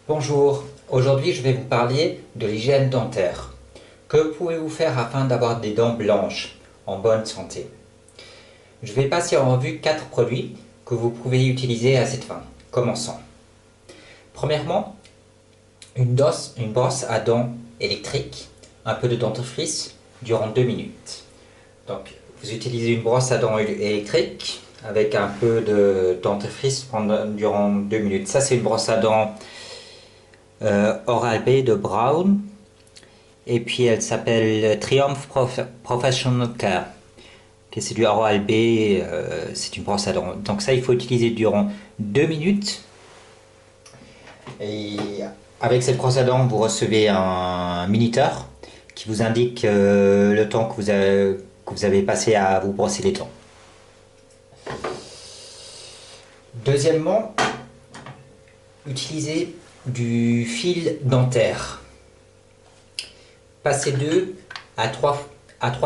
Bonjour, aujourd'hui je vais vous parler de l'hygiène dentaire. Que pouvez-vous faire afin d'avoir des dents blanches, en bonne santé? Je vais passer en revue 4 produits que vous pouvez utiliser à cette fin. Commençons. Premièrement, une brosse à dents électrique, un peu de dentifrice durant 2 minutes. Donc, vous utilisez une brosse à dents électrique avec un peu de dentifrice durant 2 minutes. Ça, c'est une brosse à dents Oral-B de Braun, et puis elle s'appelle Triumph Professional Care. Okay, c'est du Oral-B, c'est une brosse à dents. Donc ça, il faut utiliser durant 2 minutes. Et avec cette brosse à dents, vous recevez un minuteur qui vous indique le temps que vous avez passé à vous brosser les dents. Deuxièmement, utilisez du fil dentaire. Passez 2 à 3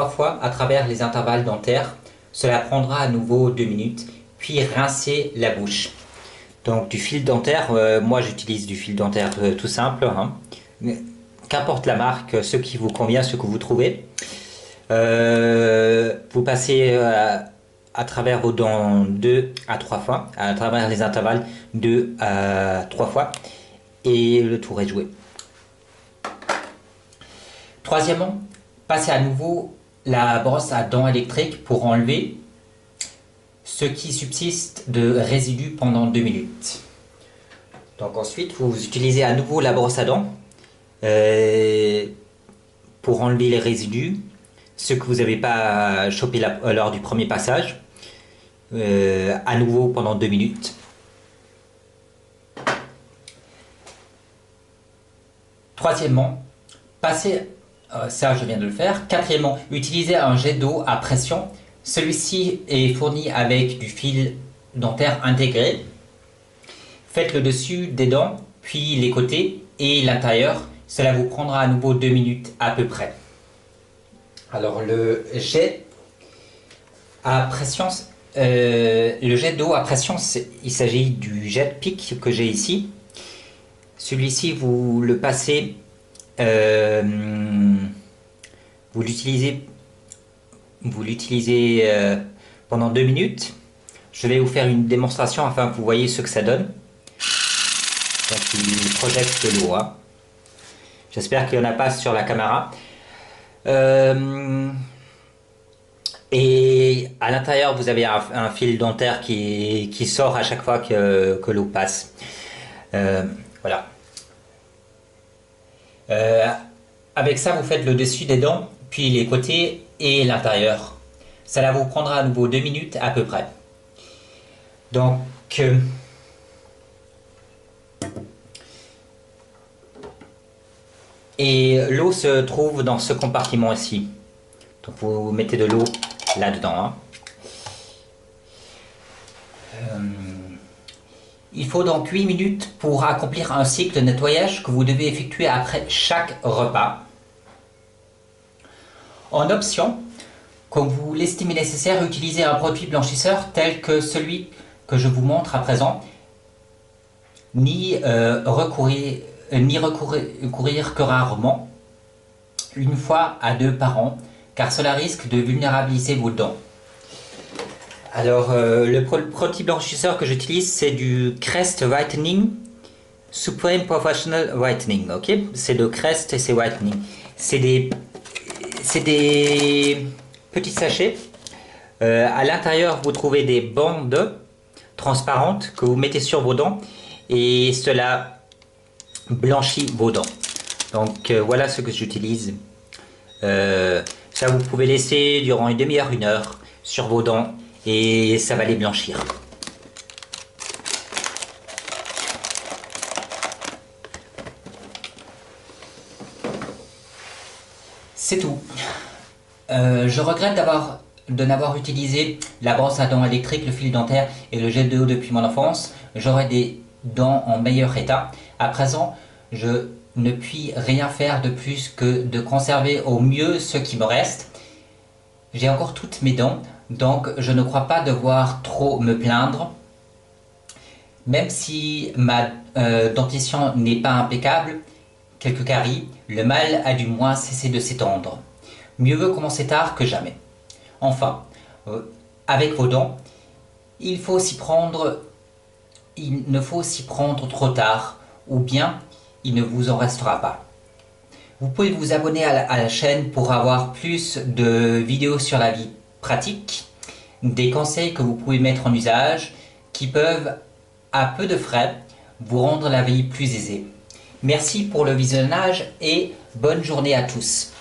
fois à travers les intervalles dentaires. Cela prendra à nouveau 2 minutes, puis rincez la bouche. Donc du fil dentaire, moi j'utilise du fil dentaire tout simple, hein. Qu'importe la marque, ce qui vous convient, ce que vous trouvez. Vous passez à travers vos dents 2 à 3 fois, à travers les intervalles 2 à 3 fois. Et le tour est joué. Troisièmement, passez à nouveau la brosse à dents électrique pour enlever ce qui subsiste de résidus pendant 2 minutes. Donc ensuite, vous utilisez à nouveau la brosse à dents pour enlever les résidus, ce que vous n'avez pas chopé lors du premier passage, à nouveau pendant 2 minutes. Troisièmement, ça je viens de le faire. Quatrièmement, utilisez un jet d'eau à pression. Celui-ci est fourni avec du fil dentaire intégré. Faites le dessus des dents, puis les côtés et l'intérieur. Cela vous prendra à nouveau 2 minutes à peu près. Alors le jet d'eau à pression, il s'agit du jet pic que j'ai ici. Celui-ci, vous le passez, vous l'utilisez pendant 2 minutes. Je vais vous faire une démonstration afin que vous voyez ce que ça donne. Donc il projette de l'eau, hein. J'espère qu'il n'y en a pas sur la caméra. Et à l'intérieur, vous avez un fil dentaire qui sort à chaque fois que l'eau passe. Voilà. Avec ça, vous faites le dessus des dents, puis les côtés et l'intérieur. Cela vous prendra à nouveau 2 minutes à peu près. Donc, et l'eau se trouve dans ce compartiment ici. Donc vous mettez de l'eau là-dedans, hein. Il faut donc 8 minutes pour accomplir un cycle de nettoyage que vous devez effectuer après chaque repas. En option, comme vous l'estimez nécessaire, utilisez un produit blanchisseur tel que celui que je vous montre à présent, ni recourir que rarement, 1 fois à 2 par an, car cela risque de vulnérabiliser vos dents. Alors, le produit blanchisseur que j'utilise, c'est du Crest Whitening Supreme Professional Whitening, ok? C'est de Crest et c'est Whitening. C'est des petits sachets. À l'intérieur, vous trouvez des bandes transparentes que vous mettez sur vos dents et cela blanchit vos dents. Donc, voilà ce que j'utilise. Ça, vous pouvez laisser durant une demi-heure, 1 heure sur vos dents et ça va les blanchir. C'est tout. Je regrette de n'avoir utilisé la brosse à dents électrique, le fil dentaire et le gel de eau depuis mon enfance. J'aurais des dents en meilleur état. À présent, je ne puis rien faire de plus que de conserver au mieux ce qui me reste. J'ai encore toutes mes dents, donc je ne crois pas devoir trop me plaindre. Même si ma dentition n'est pas impeccable, quelques caries, le mal a du moins cessé de s'étendre. Mieux vaut commencer tard que jamais. Enfin, avec vos dents, il ne faut s'y prendre trop tard, ou bien il ne vous en restera pas. Vous pouvez vous abonner à la chaîne pour avoir plus de vidéos sur la vie pratique, des conseils que vous pouvez mettre en usage, qui peuvent, à peu de frais, vous rendre la vie plus aisée. Merci pour le visionnage et bonne journée à tous.